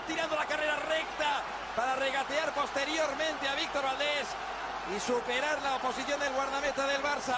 tirando la carrera recta para regatear posteriormente a Víctor Valdés y superar la oposición del guardameta del Barça.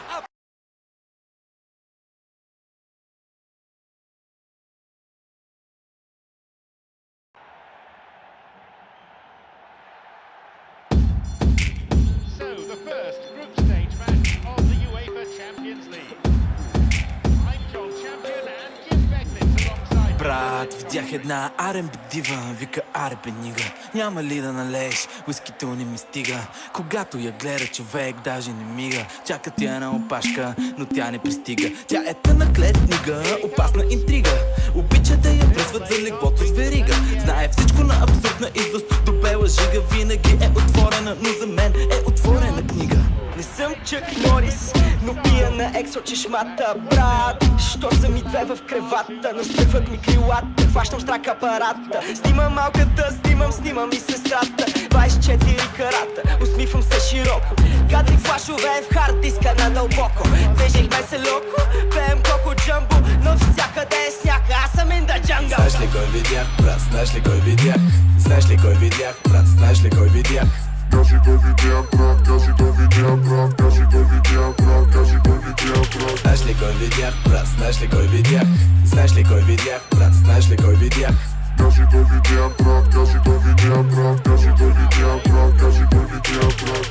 Брат, видях една R&B дива, вика аре бе нига, няма ли да налееш, уискито не ми стига. Когато я гледа човек даже не мига, чака тя на опашка, но тя не пристига. Тя е тъна клетнига, опасна интрига, обича да я връзват за леглото с верига. Знае всичко на абсурдна извост, до бела жига, винаги е отворена, но за мен е отворена книга. Не съм Чък Норис, но пия на ексо чешмата, брат. Що са ми две в кревата, настръхват ми крилата, хващам страк апарата. Снимам малката, снимам и сестрата. 24 карата, усмихвам се широко. Кадри флашове в хард диска надълбоко. Движихме се леко, пеем коко джамбо, навсякъде е сняг, аз съм in the jungle. Знаеш ли кой видях, брат, знаеш ли кой видях? Знаеш ли кой видях, брат, знаеш ли кой видях? Кажи кой видях, брат, кажи кой видях, брат, кажи кой видях, брат, кажи кой видях, брат. Знаеш ли кой видях, брат, знаеш ли кой видях? Знаеш ли кой видях, брат, знаеш ли кой видях? Кажи кой видях, брат, кажи кой видях, брат, кажи кой видях, брат, кажи кой видях, брат.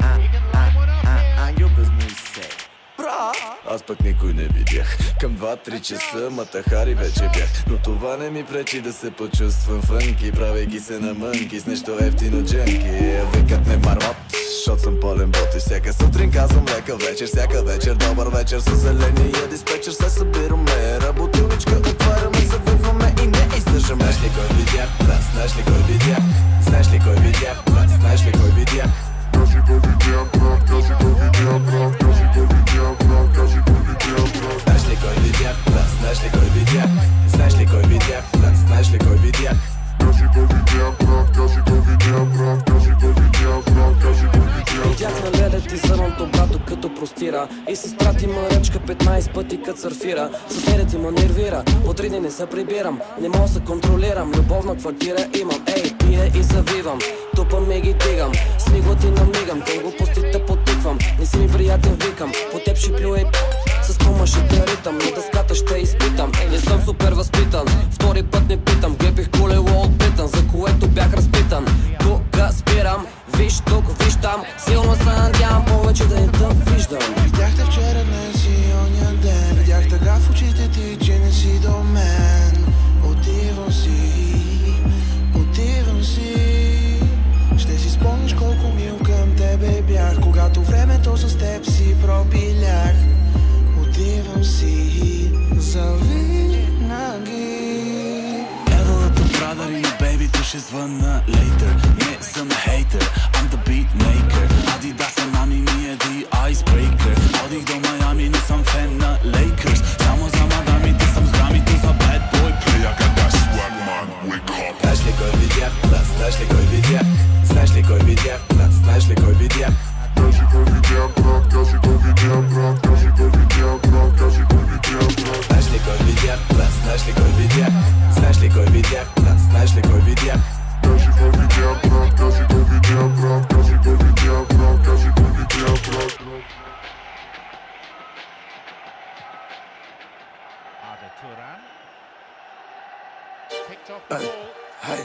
Ангел без мисъл. Брат, аз пък никой не видях. Към 2-3 часа матахари вече бях, но това не ми пречи да се почувствам фънки, правейки се на мънки с нещо ефтино джънки. Викат ме мармот, защото съм пълен бот и всяка сутрин казвам лека вечер, всяка вечер добър вечер с зеления диспетчер. Се събираме, работилничка отваряме, завиваме и не издържаме. Знаеш ли кой видях, брат, знаеш ли кой видях? Знаеш ли кой видях, брат, знаеш ли кой видях? Кажи кой видях, брат, кажи кой видях, брат, кажи кой видях, брат, кажи кой видях, брат. Знаеш ли кой видях, брат, знаеш ли кой видях? Знаеш ли кой видях, брат, знаеш ли кой видях? Кажи кой видях, брат, кажи кой видях, брат, кажи кой видях, брат, кажи кой видях. Видях на ледът и зърното брато като простира и сестра ти ма ръчка 15 пъти кът сърфира. Съседът ти ма нервира, от 3 дни не се прибирам, не мога се контролирам, любовна квартира имам, ей, пия и завивам, тупам и ги дигам, смигла ти намигам, към глупостите потиквам, не си ми приятел викам, по теб ще плюя и с помъшите ритъм, на дъската ще изпитам, не съм супер възпитан, втори път не питам, гепих колело отпитан, за което бях разпитан, тук спирам, виж тук, виж там, силно се надявам повече да не те виждам. Видяхте вчера, днес и оня ден, видях тъга в очите ти, че не си до мен. Отивам си, ще си спомниш колко мил към тебе бях, когато времето с теб си пропилях. Отивам си завинаги. Евалата брадър и на бейбито ще звънна later. Не съм хейтер, I'm the beat maker. Adidas на нами ми е the icebreaker. Одих до Майами, не съм фен на Lakers. Само за мадамите съм с грамито за bad boy player. Got that swag man, wake up. Знаеш ли кой видях, брат, знаеш ли кой видях? Знаеш ли кой видях, брат, знаеш ли кой видях? Кажи кой видях, брат, кажи кой видях, брат, кажи кой видях, брат, кажи кой видях, брат. Знаеш ли кой видях, брат, знаеш ли кой видях? Знаеш ли кой видях, брат, знаеш ли кой видях? Кажи кой видях, брат, кажи кой видях, брат, кажи кой видях, брат, кажи кой видях, брат. Arda Turan picked off the Hey, ball. hey.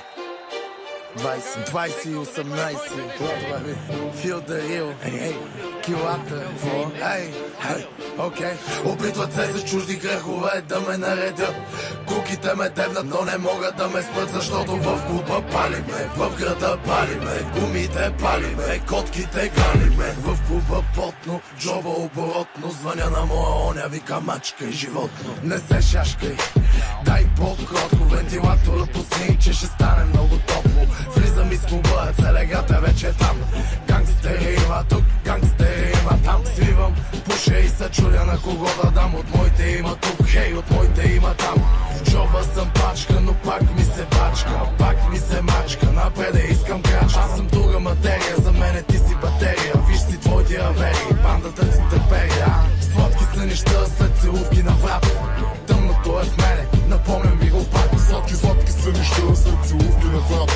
20 и 18, feel the real, килата, окей. Опитват се с чужди грехове да ме наредят, куките ме дебнат, но не могат да ме спрат, защото в клуба палиме, в града палиме, гумите палиме, котките галиме, в клуба потно, джоба оборотно, звъня на моя оня, вика мачка и животно. Не се шашкай, дай по-кротко, вентилатора пусни, че ще стане много топло. Влизам из клуба, целегата вече е там. Гангстери има тук, гангстери има там. Свивам, пуша и се чудя на кого да дам. От моите има тук, хей, от моите има там. В джоба съм пачка, но пак ми се бачка, пак ми се мачка. Напреде искам крачка, аз съм друга материя, за мене ти си батерия. Виж си твоите аверии, бандата ти търперия. Сладки сънища след целувки на врата. Тъмното е в мене, напомням ви го пак. Сладки сънища след целувки на врата.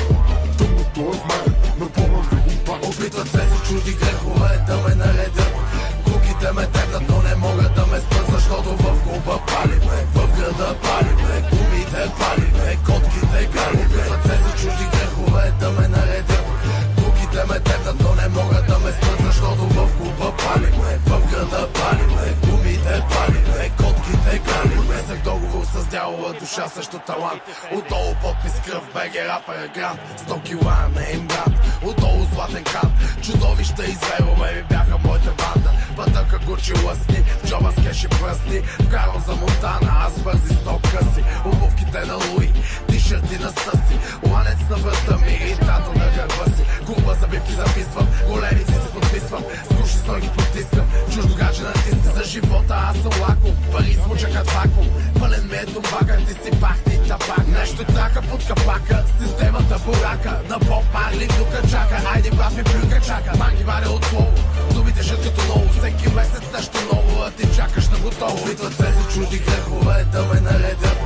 ги рапъра грант, 100 кила не им брат. Отдолу златен кант, чудовища и зверове ми бяха моята банда. Пътъка Гучи лъсни, в джоба с кеши пръсни. Вкарал за Монтана, аз бързи 100 къси. Обувките на Луи, тишърти на Стъси. Ланец на врата ми и тато на гърба си. Куба забивки записвам, големици се подписвам. С куши с ноги потискам, чуждо гадже натисни. За живота аз съм лаком, пари смучакат вакуум. Пълен ми е тумбака, ти си пахти табак. Нещо трака под капака, системата бурака. На Боб Марли тука чака, айде брат ми плюка чака. Манги варя от слово, думите жат като ново. Всеки месец нещо ново, а ти чакаш на готово. Опитват се за чужди грехове да ме наредят.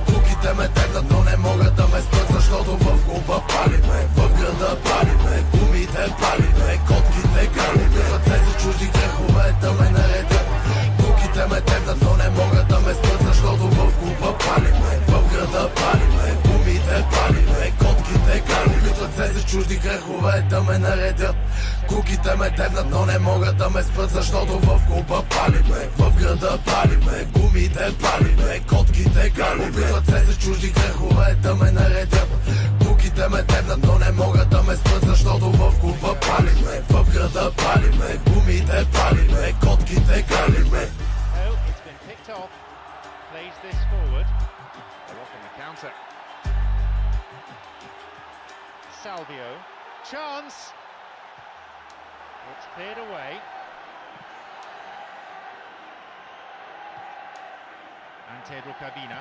Куките ме тегнат, но не могат да ме спрат, защото в клуба палиме, в града палиме, гумите палиме, котките галиме. Опитват се за чужди грехове да ме наредят. Куките ме тегнат, но не могат да ме спрат, защото в клуба палиме, в града палиме, гумите палиме, котките галиме. Опитват се за чужди грехове да ме наредят. Куките ме тегнат, но не могат да ме спрат, защото в клуба палиме, в града палиме, гумите палиме, котките галиме. Опитват се за чужди грехове да ме наредят. Куките ме тегнат, но не могат да ме спрат, защото в клуба палиме, в града палиме, гумите палиме, котките галиме. Oh, it's been picked off. Plays this forward. They're off on the counter. Salvio. Chance. It's cleared away. Ante Rukabina.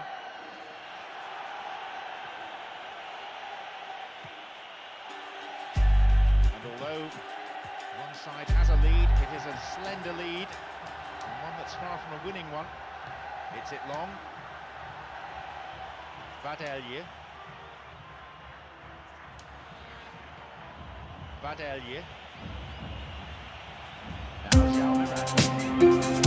And although one side has a lead, it is a slender lead, and one that's far from a winning one. Hits it long. Badelje. Badelje. Now Xiao Miran.